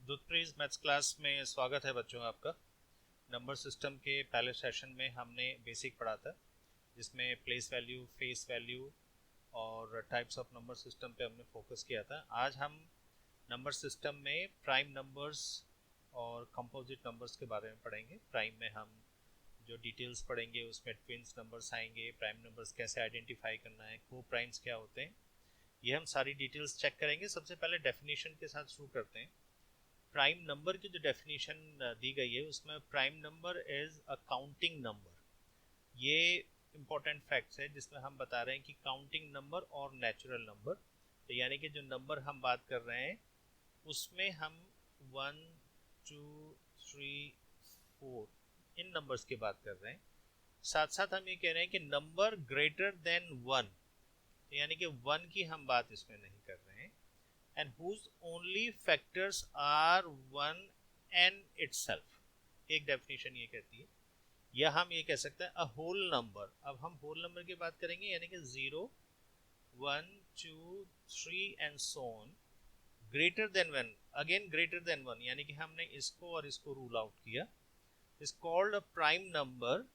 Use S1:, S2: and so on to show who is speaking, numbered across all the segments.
S1: दुत्प्रीज maths class में स्वागत है बच्चों आपका। नंबर सिस्टम के पहले सेशन में हमने बेसिक पढ़ा था, जिसमें प्लेस वैल्यू, फेस वैल्यू और टाइप्स ऑफ नंबर सिस्टम पे हमने फोकस किया था। आज हम नंबर सिस्टम में प्राइम नंबर्स और कंपोजिट नंबर्स के बारे में पढ़ेंगे। प्राइम में हम जो डिटेल्स पढ़ेंगे उसमें ट्विंस नंबर्स आएंगे, प्राइम नंबर्स कैसे आइडेंटिफाई करना है, को प्राइम्स क्या होते हैं, ये हम सारी डिटेल्स चेक करेंगे। सबसे पहले डेफिनेशन के साथ शुरू करते हैं। प्राइम नंबर की जो डेफिनेशन दी गई है उसमें prime number is a counting number. ये इंपॉर्टेंट फैक्ट्स है जिसमें हम बता रहे हैं कि काउंटिंग नंबर और नेचुरल नंबर, तो यानी कि जो नंबर हम बात कर रहे हैं उसमें हम 1, 2, 3, 4 इन नंबर्स की बात कर रहे हैं। साथ साथ हम ये कह रहे हैं कि नंबर ग्रेटर देन 1, यानी कि 1 की हम बात इसमें नहीं कर रहे हैं, and whose only factors are 1 and itself। एक डेफिनेशन ये कहती है, या हम ये कह सकते हैं अ होल नंबर। अब हम होल नंबर की बात करेंगे, यानी कि 0, 1, 2, 3 and so on, greater than 1, again greater than 1, यानी कि हमने इसको और इसको रूल आउट किया। Is called a prime number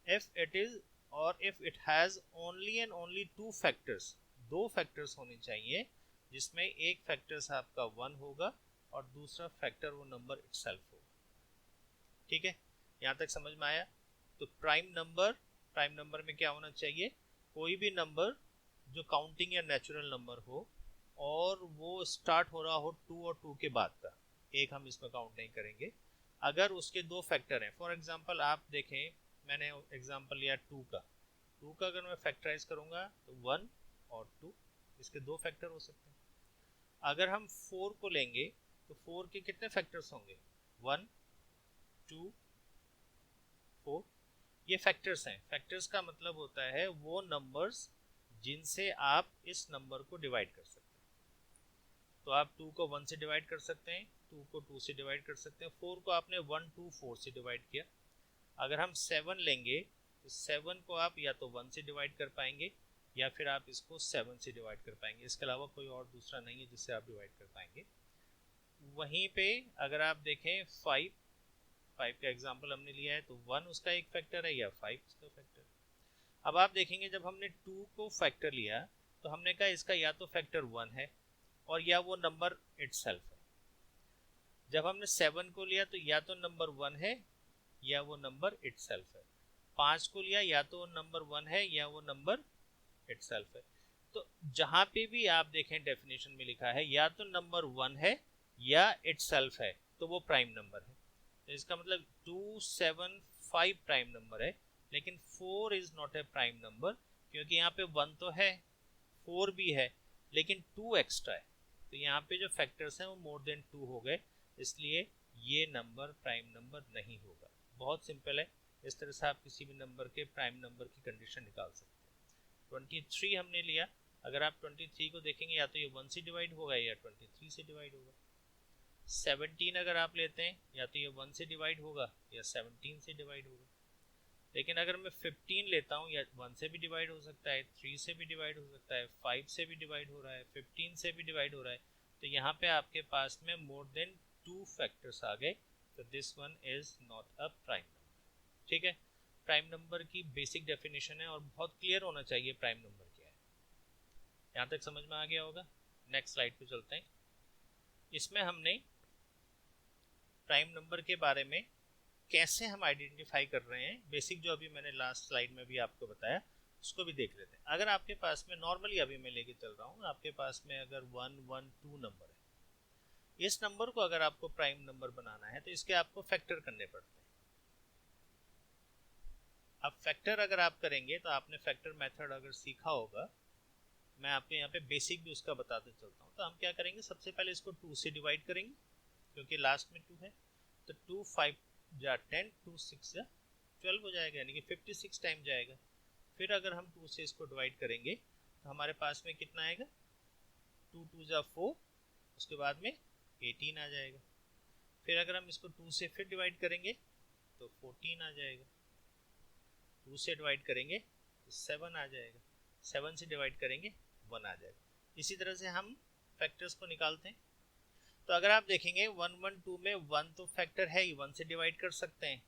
S1: if it is और if it has only and only two factors. दो फैक्टर्स होने चाहिए, जिसमें एक फैक्टर आपका 1 होगा और दूसरा फैक्टर वो नंबर इटसेल्फ होगा। ठीक है, यहाँ तक समझ में आया? तो प्राइम नंबर में क्या होना चाहिए? कोई भी नंबर जो काउंटिंग या नेचुरल नंबर हो और वो स्टार्ट हो रहा हो 2 और 2 के बाद का, एक हम इसमें काउंट नहीं करेंगे। अगर उसके दो फैक्टर हैं, फॉर एग्जांपल आप देखें, मैंने एग्जांपल लिया 2 का अगर मैं फैक्टराइज करूंगा तो 1 और 2, इसके दो फैक्टर हो सकते हैं। अगर हम 4 को लेंगे तो 4 के कितने फैक्टर्स होंगे? 1, 2, 4। ये फैक्टर्स हैं। फैक्टर्स का मतलब होता है वो नंबर्स जिनसे आप इस नंबर को डिवाइड कर सकते हैं। तो आप 2 को 1 से डिवाइड कर सकते हैं, 2 को 2 से डिवाइड कर सकते हैं, 4 को आपने 1, 2, 4 से डिवाइड किया। अगर हम 7 लेंगे तो 7 को आप या तो 1 से डिवाइड कर पाएंगे या फिर आप इसको 7 से डिवाइड कर पाएंगे। इसके अलावा कोई और दूसरा नहीं है जिससे आप डिवाइड कर पाएंगे। वहीं पे अगर आप देखें 5 का एग्जांपल हमने लिया है, तो 1 उसका एक फैक्टर है या 5 उसका फैक्टर। अब आप देखेंगे जब हमने 2 को फैक्टर लिया तो हमने कहा इसका या तो फैक्टर 1 है और या वो नंबर इटसेल्फ है। जब हमने 7 को लिया तो या तो नंबर 1 है या वो नंबर इटसेल्फ है। 5 को लिया या तो नंबर 1 है या वो नंबर इटसेल्फ है। तो जहां पे भी आप देखें डेफिनेशन में लिखा है या तो नंबर 1 है या इटसेल्फ है, तो वो प्राइम नंबर है। तो इसका मतलब 2, 7, 5 प्राइम नंबर है, लेकिन 4 is not a prime number, क्योंकि यहाँ पे 1 तो है, 4 भी है, लेकिन 2 एक्स्ट्रा है। तो यहाँ पे जो फैक्टर्स हैं वो मोर देन 2 हो गए, इसलिए ये नंबर प्राइम नंबर नहीं होगा। बहुत सिंपल है, इस तरह से आप किसी भी नंबर के प्राइम नंबर की कंडीशन निकाल सकते हैं। 23 हमने लिया, अगर आप 23 को देखेंगे या तो ये 1 से डिवाइड होगा या 23 से डिवाइड होगा। 17 अगर आप लेते हैं या तो ये 1 से डिवाइड होगा या 17 से डिवाइड होगा। लेकिन अगर मैं 15 लेता हूँ, या 1 से भी डिवाइड हो सकता है, 3 से भी डिवाइड हो सकता है, 5 से भी डिवाइड हो रहा है, 15 से भी डिवाइड हो रहा है, तो यहाँ पे आपके पास में मोर देन 2 फैक्टर्स आ गए, तो this one is not a prime number. ठीक है, प्राइम नंबर की बेसिक डेफिनेशन है और बहुत क्लियर होना चाहिए प्राइम नंबर क्या है। यहाँ तक समझ में आ गया होगा। नेक्स्ट स्लाइड पे चलते हैं। इसमें हमने प्राइम नंबर के बारे में कैसे हम आइडेंटिफाई कर रहे हैं, बेसिक जो अभी मैंने लास्ट स्लाइड में भी आपको बताया उसको भी देख लेते हैं। अगर आपके पास में नॉर्मली अभी मैं लेके चल रहा हूँ, आपके पास में अगर 1, 1, 2 नंबर है, इस नंबर को अगर आपको प्राइम नंबर बनाना है तो इसके आपको फैक्टर करने पड़ते हैं। अब फैक्टर अगर आप करेंगे तो आपने फैक्टर मेथड अगर सीखा होगा, मैं आपको यहाँ पे बेसिक भी उसका बताते चलता हूँ। तो हम क्या करेंगे, सबसे पहले इसको 2 से डिवाइड करेंगे क्योंकि लास्ट में 2 है, तो 2, 5 जा 10, 2, 6 जा 12 हो जाएगा, यानी कि 56 टाइम जाएगा। फिर अगर हम 2 से इसको डिवाइड करेंगे तो हमारे पास में कितना आएगा, 2, 2 जा 4, उसके बाद में 18 आ जाएगा। फिर अगर हम इसको 2 से फिर डिवाइड करेंगे तो 14 आ जाएगा। 2 से डिवाइड करेंगे तो 7 आ जाएगा, 7 से डिवाइड करेंगे 1 आ जाएगा। इसी तरह से हम फैक्टर्स को निकालते हैं। तो अगर आप देखेंगे 112 में 1 तो फैक्टर है ही, 1 से डिवाइड कर सकते हैं,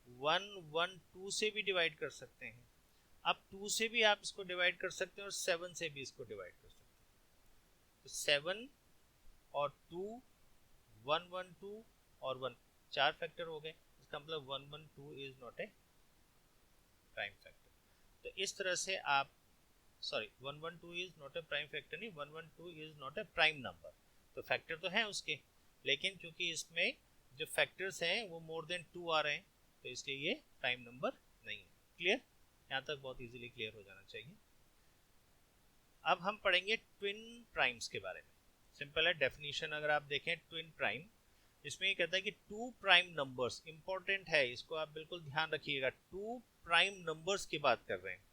S1: 112 से भी डिवाइड कर सकते हैं, अब 2 से भी आप इसको डिवाइड कर सकते हैं और 7 से भी इसको डिवाइड कर सकते हैं। तो 7 और 2, 112 और 1, 4 फैक्टर हो गए। इसका मतलब 112 is not a prime factor. तो इस तरह से आप, sorry 112 is not a prime factor नहीं, 112 is not a prime number. तो फैक्टर तो हैं उसके, लेकिन चूंकि इसमें जो फैक्टर्स हैं वो मोर देन 2 आ रहे हैं, तो इसलिए ये प्राइम नंबर नहीं है। क्लियर? यहाँ तक बहुत इजीली क्लियर हो जाना चाहिए। अब हम पढ़ेंगे ट्विन प्राइम्स के बारे में। सिंपल है डेफिनेशन, अगर आप देखें ट्विन प्राइम, इसमें ये कहता है कि 2 प्राइम नंबर्स, इंपॉर्टेंट है, इसको आप बिल्कुल ध्यान रखिएगा, 2 प्राइम नंबर्स की बात कर रहे हैं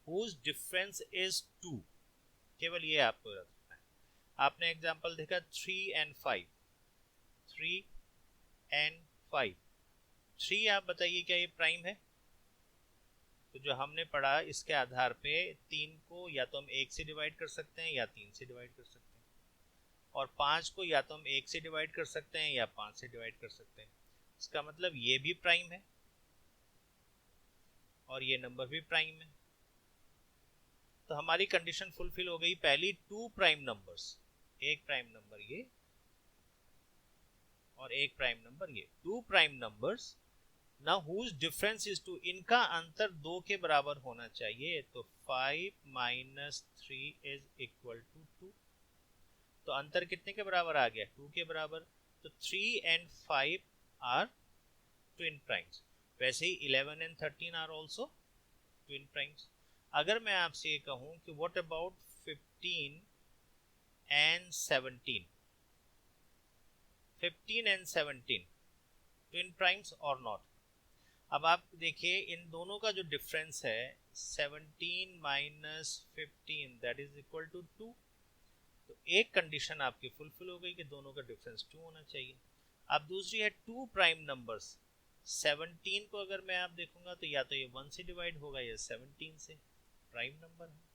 S1: whose difference is 2, केवल ये आपको रखना है। आपने एग्जांपल देखा 3 and 5, 3 and 5, 3 आप बताइए क्या ये प्राइम है? तो जो हमने पढ़ा इसके आधार पे 3 को या तो हम 1 से डिवाइड कर सकते हैं या 3 से डिवाइड कर सकते हैं, और 5 को या तो हम 1 से डिवाइड कर सकते हैं या 5 से डिवाइड कर सकते हैं। इसका मतलब ये भी प्राइम है और ये नंबर भी प्राइम है। तो हमारी कंडीशन फुलफिल हो गई। पहली 2 प्राइम नंबर्स, एक प्राइम नंबर ये और एक प्राइम नंबर ये, 2 prime numbers. Now whose difference is 2, इनका अंतर 2 के बराबर होना चाहिए। तो 5 माइनस 3 इज इक्वल टू 2। तो अंतर कितने के बराबर आ गया? 2 के बराबर। तो 3 and 5 आर ट्विन प्राइम्स। वैसे ही 11 and 13 are also twin primes. अगर मैं आपसे ये कहूं कि what about 15 and 17, 15 and 17 twin primes और नॉट? अब आप देखिए इन दोनों का जो डिफरेंस है 17 minus 15 that is equal to 2। तो एक कंडीशन आपकी फुलफिल हो गई कि दोनों का डिफरेंस 2 होना चाहिए। अब दूसरी है 2 प्राइम नंबर्स। 17 को अगर मैं आप देखूंगा तो या तो ये 1 से डिवाइड होगा या 17 से, प्राइम नंबर है।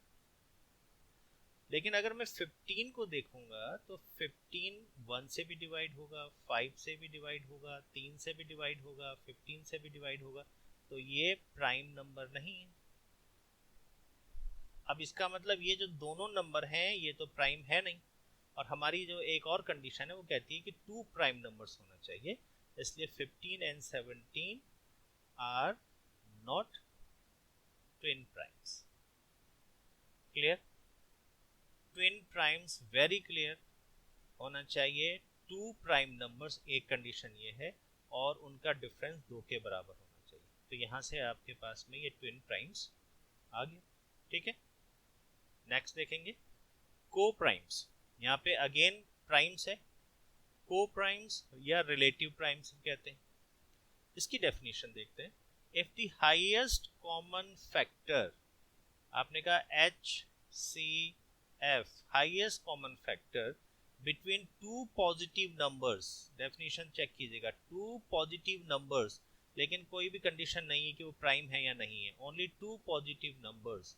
S1: लेकिन अगर मैं 15 को देखूंगा तो 15 1 से भी डिवाइड होगा, 5 से भी डिवाइड होगा, 3 से भी डिवाइड होगा, 15 से भी डिवाइड होगा, तो ये प्राइम नंबर नहीं है। अब इसका मतलब ये जो दोनों नंबर हैं ये तो प्राइम है नहीं, और हमारी जो एक और कंडीशन है वो कहती है कि 2 प्राइम नंबर्स होना चाहिए, इसलिए 15 and 17 are not twin primes. Clear? Twin primes very clear होना चाहिए, 2 प्राइम नंबर्स, एक कंडीशन ये है, और उनका डिफरेंस 2 के बराबर होना चाहिए। तो यहां से आपके पास में ये ट्विन प्राइम्स आ गए। ठीक है, नेक्स्ट देखेंगे को प्राइम्स। यहाँ पे अगेन प्राइम्स है, को प्राइम्स या रिलेटिव प्राइम्स कहते हैं। इसकी डेफिनेशन देखते हैं। If the highest common factor, आपने कहा HCF, highest common factor between 2 positive numbers, definition check कीजिएगा, 2 पॉजिटिव नंबर्स, लेकिन कोई भी कंडीशन नहीं है कि वो प्राइम है या नहीं है, only 2 positive numbers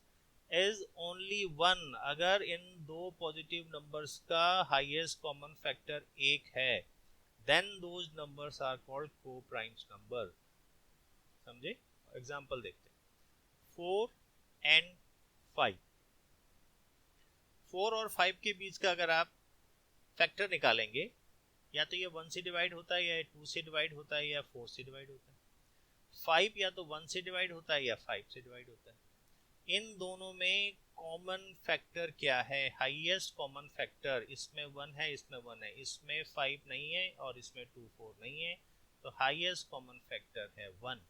S1: is only 1। अगर इन 2 पॉजिटिव नंबर्स का हाईएस्ट कॉमन फैक्टर 1 है, then those numbers are called co primes number. समझे? एग्जांपल देखते हैं, 4 and 5, 4 और 5 के बीच का अगर आप फैक्टर निकालेंगे, या तो ये 1 से डिवाइड होता है, या 2 से डिवाइड होता है, या 4 से डिवाइड होता है। 5 या तो 1 से डिवाइड होता है या 5 से डिवाइड होता है। इन दोनों में कॉमन फैक्टर क्या है? हाईएस्ट कॉमन फैक्टर, इसमें 1 है, इसमें 1 है, इसमें 5 नहीं है और इसमें 2 4 नहीं है, तो हाईएस्ट कॉमन फैक्टर है 1।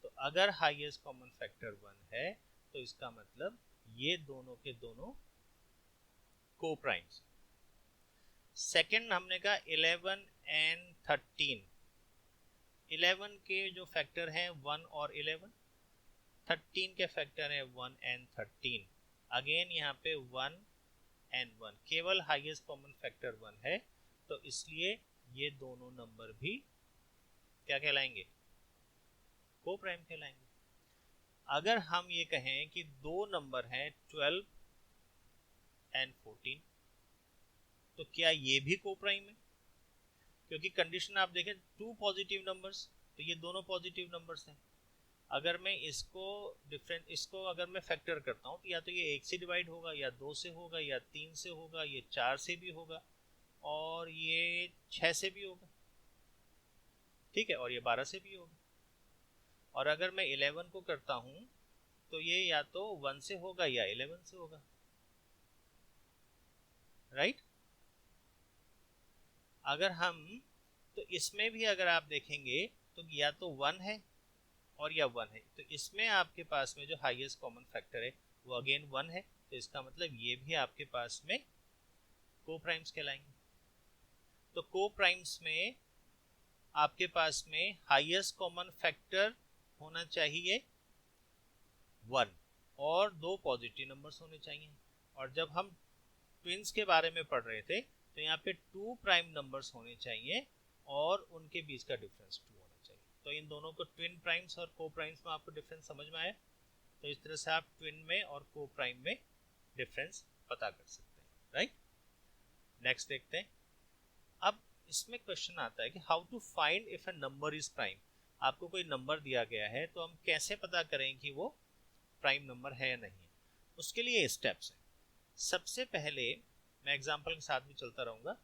S1: तो अगर हाईएस्ट कॉमन फैक्टर 1 है तो इसका मतलब ये दोनों के दोनों को प्राइम्स। सेकंड हमने कहा 11 and 13, 11 के जो फैक्टर हैं 1 और 11, 13 के फैक्टर है 1 and 13। अगेन यहाँ पे 1 and 1, केवल हाईएस्ट कॉमन फैक्टर 1 है, तो इसलिए ये दोनों नंबर भी क्या कहलाएंगे? को प्राइम कहलाएंगे। अगर हम ये कहें कि दो नंबर हैं 12 and 14, तो क्या ये भी को प्राइम है? क्योंकि कंडीशन आप देखें, टू पॉजिटिव नंबर्स, तो ये दोनों पॉजिटिव नंबर्स हैं। अगर मैं इसको अगर मैं फैक्टर करता हूँ तो या तो ये 1 से डिवाइड होगा, या 2 से होगा, या 3 से होगा, ये 4 से भी होगा, और ये 6 से भी होगा, ठीक है, और ये 12 से भी होगा। और अगर मैं 11 को करता हूँ तो ये या तो 1 से होगा या 11 से होगा, राइट। अगर हम तो इसमें भी अगर आप देखेंगे तो या तो 1 है और या 1 है, तो इसमें आपके पास में जो हाईएस्ट कॉमन फैक्टर है वो अगेन 1 है, तो इसका मतलब ये भी आपके पास में को प्राइम्स कहलाएंगे। तो को प्राइम्स में आपके पास में हाईएस्ट कॉमन फैक्टर होना चाहिए 1 और 2 पॉजिटिव नंबर्स होने चाहिए। और जब हम ट्विंस के बारे में पढ़ रहे थे तो यहाँ पे 2 प्राइम नंबर्स होने चाहिए और उनके बीच का डिफरेंस 2 होना चाहिए। तो इन दोनों को ट्विन प्राइम्स और को प्राइम्स में आपको डिफरेंस समझ में आया। तो इस तरह से आप ट्विन में और को प्राइम में डिफरेंस पता कर सकते हैं, राइट। नेक्स्ट देखते हैं। अब इसमें क्वेश्चन आता है कि how to find if a number is prime. आपको कोई नंबर दिया गया है तो हम कैसे पता करें कि वो प्राइम नंबर है या नहीं है। उसके लिए स्टेप्स हैं। सबसे पहले मैं एग्जांपल के साथ भी चलता रहूंगा।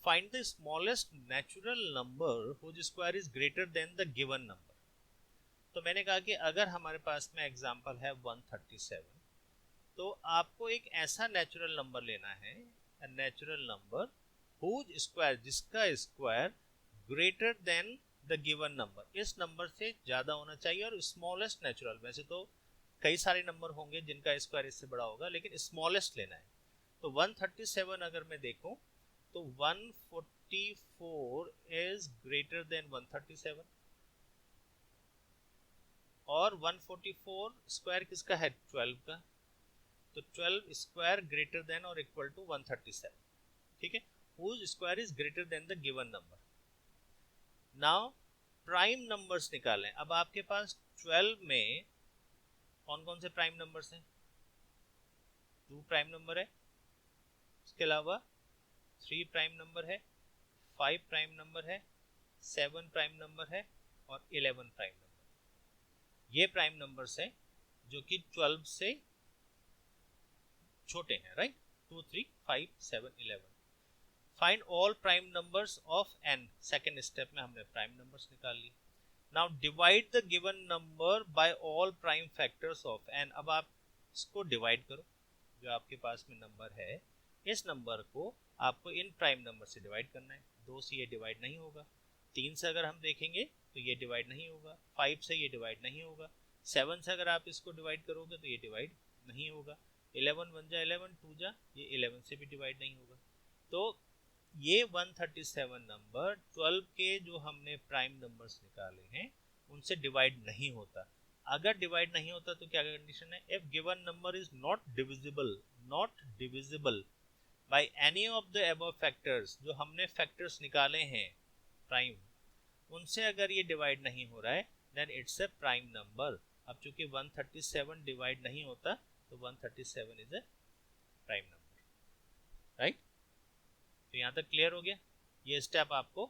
S1: Find the smallest natural number whose square is greater than the given number. तो मैंने कहा कि अगर हमारे पास में एग्जांपल है 137, तो आपको एक ऐसा नेचुरल नंबर लेना है, नेचुरल नंबर हुज स्क्वायर, जिसका square greater than the given number, इस नंबर से ज्यादा होना चाहिए। और स्मॉलेस्ट नेचुरल, वैसे तो कई सारे नंबर होंगे जिनका स्क्वायर इससे बड़ा होगा, लेकिन स्मॉलेस्ट लेना है। तो 137 अगर मैं देखूं तो 144 इज ग्रेटर देन 137, और 144 स्क्वायर किसका है? 12 का। तो 12 स्क्वायर ग्रेटर देन और इक्वल टू 137, ठीक है, whose square is greater than the given number. Now prime numbers निकालें। अब आपके पास 12 में कौन कौन से प्राइम नंबर्स हैं? 2 प्राइम नंबर है, इसके अलावा 3 प्राइम नंबर है, 5 प्राइम नंबर है, 7 प्राइम नंबर है, और 11 प्राइम नंबर। ये प्राइम नंबर्स हैं जो कि 12 से छोटे हैं, right. 2, 3, 5, 7, 11। Find all prime numbers of n। Second step में हमने प्राइम नंबर्स निकाल ली। Now divide the given number by all prime factors of n। अब आप इसको डिवाइड करो, जो आपके पास में नंबर है इस नंबर को आपको इन प्राइम नंबर से डिवाइड करना है। 2 से ये डिवाइड नहीं होगा, 3 से अगर हम देखेंगे तो ये डिवाइड नहीं होगा, 5 से ये डिवाइड नहीं होगा, 7 से अगर आप इसको डिवाइड करोगे तो ये डिवाइड नहीं होगा, 11 1 जा 11, 2 जा ये 11 से भी डिवाइड नहीं होगा। तो ये 137 नंबर 12 के जो हमने प्राइम नंबर्स निकाले हैं उनसे डिवाइड नहीं होता। अगर डिवाइड नहीं होता तो क्या कंडीशन है? If given number is not divisible by any of the above factors, जो हमने फैक्टर्स निकाले हैं प्राइम, उनसे अगर ये डिवाइड नहीं हो रहा है then it's a prime number. अब चूंकि 137 डिवाइड नहीं होता तो 137 is a prime number, right. तो यहाँ तक क्लियर हो गया। ये स्टेप आपको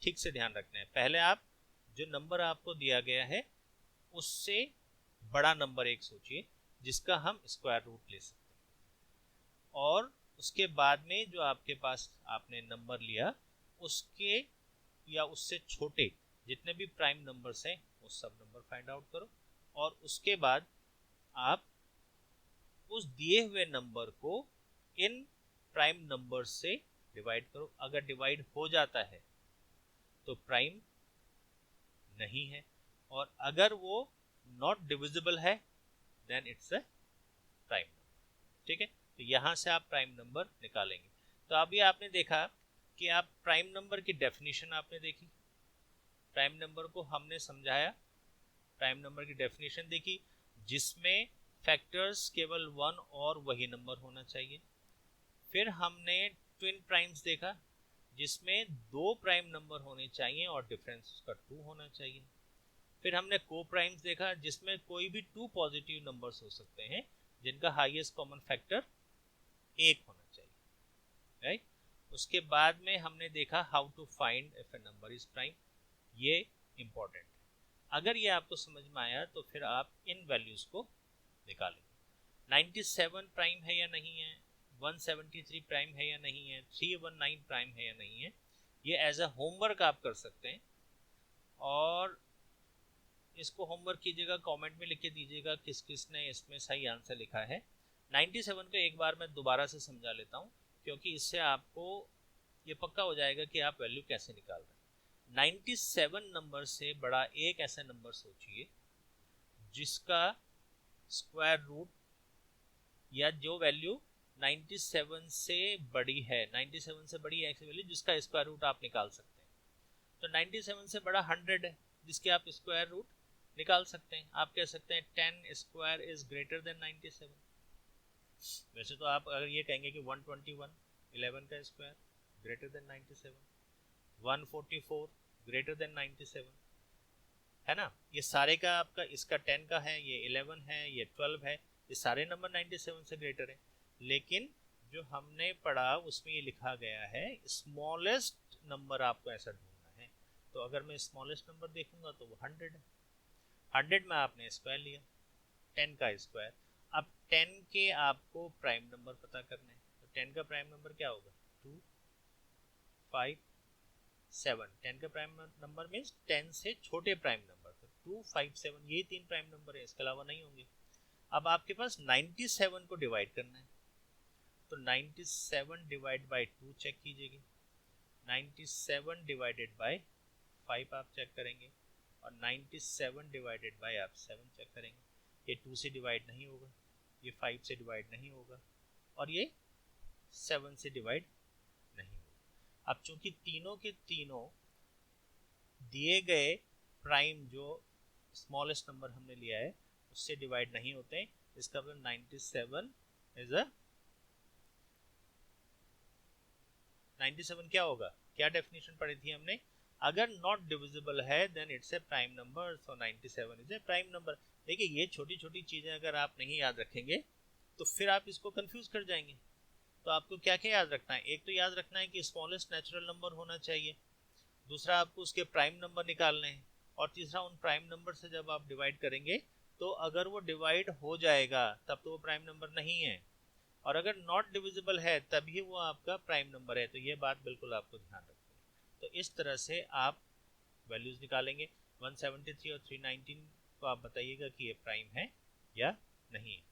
S1: ठीक से ध्यान रखना है। पहले आप जो नंबर आपको दिया गया है उससे बड़ा नंबर एक सोचिए जिसका हम स्क्वायर रूट ले सकते हैं, और उसके बाद में जो आपके पास आपने नंबर लिया उसके या उससे छोटे जितने भी प्राइम नंबर्स हैं वो सब नंबर फाइंड आउट करो, और उसके बाद आप उस दिए हुए नंबर को इन प्राइम नंबर्स से डिवाइड करो। अगर डिवाइड हो जाता है तो प्राइम नहीं है, और अगर वो नॉट डिविजिबल है then it's a prime number, ठीक है। तो यहां से आप प्राइम नंबर निकालेंगे। तो अभी आपने देखा कि आप प्राइम नंबर की डेफिनेशन आपने देखी, प्राइम नंबर को हमने समझाया, प्राइम नंबर की डेफिनेशन देखी जिसमें फैक्टर्स केवल 1 और वही नंबर होना चाहिए। फिर हमने ट्विन प्राइम्स देखा जिसमें 2 प्राइम नंबर होने चाहिए और डिफरेंस उसका 2 होना चाहिए। फिर हमने को प्राइम्स देखा जिसमें कोई भी 2 पॉजिटिव नंबर्स हो सकते हैं जिनका हाईएस्ट कॉमन फैक्टर 1 होना चाहिए, राइट। उसके बाद में हमने देखा how to find if a number is prime, ये इंपॉर्टेंट है। अगर ये आपको समझ में आया तो फिर आप इन वैल्यूज को निकालेंगे। 97 प्राइम है या नहीं है, 173 प्राइम है या नहीं है, 319 प्राइम है या नहीं है, ये एज अ होमवर्क आप कर सकते हैं। और इसको होमवर्क कीजिएगा, कमेंट में लिख के दीजिएगा किस किस ने इसमें सही आंसर लिखा है। 97 को एक बार मैं दोबारा से समझा लेता हूँ, क्योंकि इससे आपको ये पक्का हो जाएगा कि आप वैल्यू कैसे निकाल रहे हैं। 97 नंबर से बड़ा एक ऐसा नंबर सोचिए जिसका स्क्वायर रूट या जो वैल्यू 97 से बड़ी है, 97 से बड़ी ऐसी वैल्यू जिसका स्क्वायर रूट आप निकाल सकते हैं। तो 97 से बड़ा 100 है जिसके आप स्क्वायर रूट निकाल सकते हैं। आप कह सकते हैं 10 स्क्वायर इज ग्रेटर देन 97। वैसे तो आप अगर ये कहेंगे कि 121 11 का square greater than 97, 144 greater than 97 है ना। ये सारे का आपका, इसका 10 का है, ये 11 है, ये 12 है, ये सारे नंबर 97 से ग्रेटर है। लेकिन जो हमने पढ़ा उसमें ये लिखा गया है स्मॉलेस्ट नंबर आपको ऐसा ढूंढना है। तो अगर मैं स्मॉलेस्ट नंबर देखूंगा तो वो 100 है। 100 में आपने स्क्वायर लिया, 10 का स्क्वायर। अब 10 के आपको प्राइम नंबर पता करना है, तो 10 का प्राइम नंबर क्या होगा, 2 5 7। 10 का प्राइम नंबर मीन्स 10 से छोटे प्राइम नंबर, तो 2 5 7 यही तीन प्राइम नंबर है, इसके अलावा नहीं होंगे। अब आपके पास 97 को डिवाइड करना है, तो 97 डिवाइड बाई 2 चेक कीजिएगा, 97 डिवाइडेड बाई 5 आप चेक करेंगे, और 97 डिवाइडेड बाई आप 7 चेक करेंगे। ये 2 से डिवाइड नहीं होगा, ये 5 से डिवाइड नहीं होगा, और ये 7 से डिवाइड नहीं होगा। अब चूंकि तीनों के तीनों दिए गए प्राइम जो स्मॉलेस्ट नंबर हमने लिया है उससे डिवाइड नहीं होते, इसका मतलब 97 इज अ 97 क्या होगा, क्या डेफिनेशन पढ़ी थी हमने, अगर नॉट डिविजिबल है then it's a prime number, so 97 is a prime number. देखिए ये छोटी छोटी चीजें अगर आप नहीं याद रखेंगे तो फिर आप इसको कंफ्यूज कर जाएंगे। तो आपको क्या क्या याद रखना है, एक तो याद रखना है कि स्मॉलेस्ट नेचुरल नंबर होना चाहिए, दूसरा आपको उसके प्राइम नंबर निकालने हैं, और तीसरा उन प्राइम नंबर से जब आप डिवाइड करेंगे तो अगर वो डिवाइड हो जाएगा तब तो वो प्राइम नंबर नहीं है, और अगर नॉट डिविजिबल है तभी वो आपका प्राइम नंबर है। तो ये बात बिल्कुल आपको ध्यान रखनी है। तो इस तरह से आप वैल्यूज निकालेंगे। 173 और 319 को आप बताइएगा कि ये प्राइम है या नहीं है।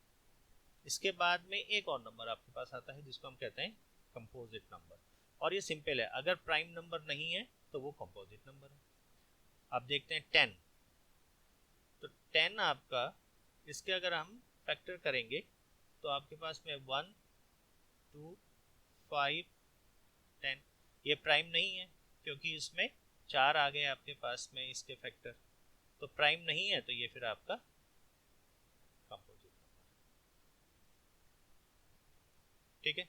S1: इसके बाद में एक और नंबर आपके पास आता है जिसको हम कहते हैं कंपोजिट नंबर, और ये सिंपल है, अगर प्राइम नंबर नहीं है तो वो कंपोजिट नंबर है। आप देखते हैं 10, तो 10 आपका, इसके अगर हम फैक्टर करेंगे तो आपके पास में 1 2 5 10, ये प्राइम नहीं है क्योंकि इसमें 4 आ गए आपके पास में इसके फैक्टर, तो प्राइम नहीं है, तो ये फिर आपका कंपोजिट नंबर। ठीक है,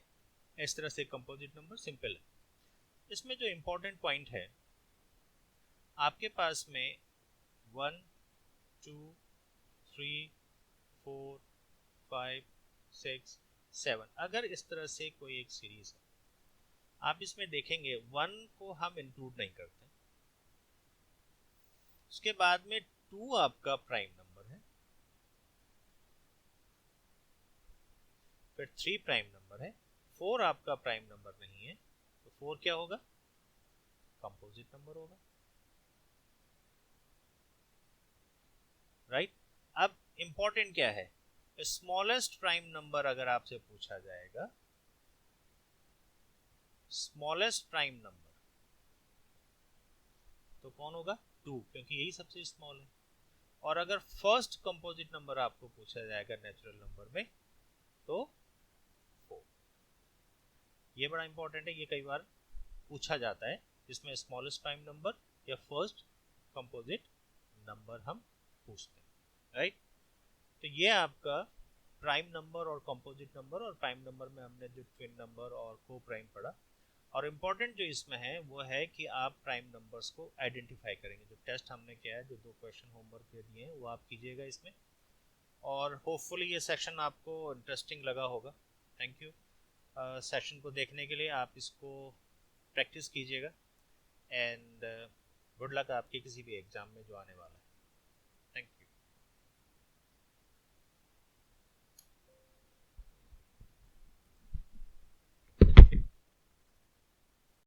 S1: इस तरह से कंपोजिट नंबर सिंपल है। इसमें जो इंपॉर्टेंट पॉइंट है, आपके पास में 1 2 3 4 5 6 7 अगर इस तरह से कोई एक सीरीज है, आप इसमें देखेंगे 1 को हम इंक्लूड नहीं करते, उसके बाद में 2 आपका प्राइम नंबर है, फिर 3 प्राइम नंबर है, 4 आपका प्राइम नंबर नहीं है, तो 4 क्या होगा, कंपोजिट नंबर होगा। राइट। अब इंपॉर्टेंट क्या है, स्मॉलेस्ट प्राइम नंबर अगर आपसे पूछा जाएगा, स्मॉलेस्ट प्राइम नंबर, तो कौन होगा, 2, क्योंकि यही सबसे स्मॉल है। और अगर फर्स्ट कंपोजिट नंबर आपको पूछा जाएगा नेचुरल नंबर में तो 4। ये बड़ा इंपॉर्टेंट है, ये कई बार पूछा जाता है, जिसमें स्मॉलेस्ट प्राइम नंबर या फर्स्ट कंपोजिट नंबर हम पूछते हैं। राइट। तो ये आपका प्राइम नंबर और कंपोजिट नंबर, और प्राइम नंबर में हमने जो ट्विन नंबर और को प्राइम पढ़ा, और इम्पॉर्टेंट जो इसमें है वो है कि आप प्राइम नंबर्स को आइडेंटिफाई करेंगे। जो टेस्ट हमने किया है, जो 2 क्वेश्चन होमवर्क के दिए हैं, वो आप कीजिएगा इसमें, और होपफुली ये सेशन आपको इंटरेस्टिंग लगा होगा। थैंक यू सेशन को देखने के लिए। आप इसको प्रैक्टिस कीजिएगा एंड गुड लक आपके किसी भी एग्ज़ाम में जो आने वाला है। Thank you.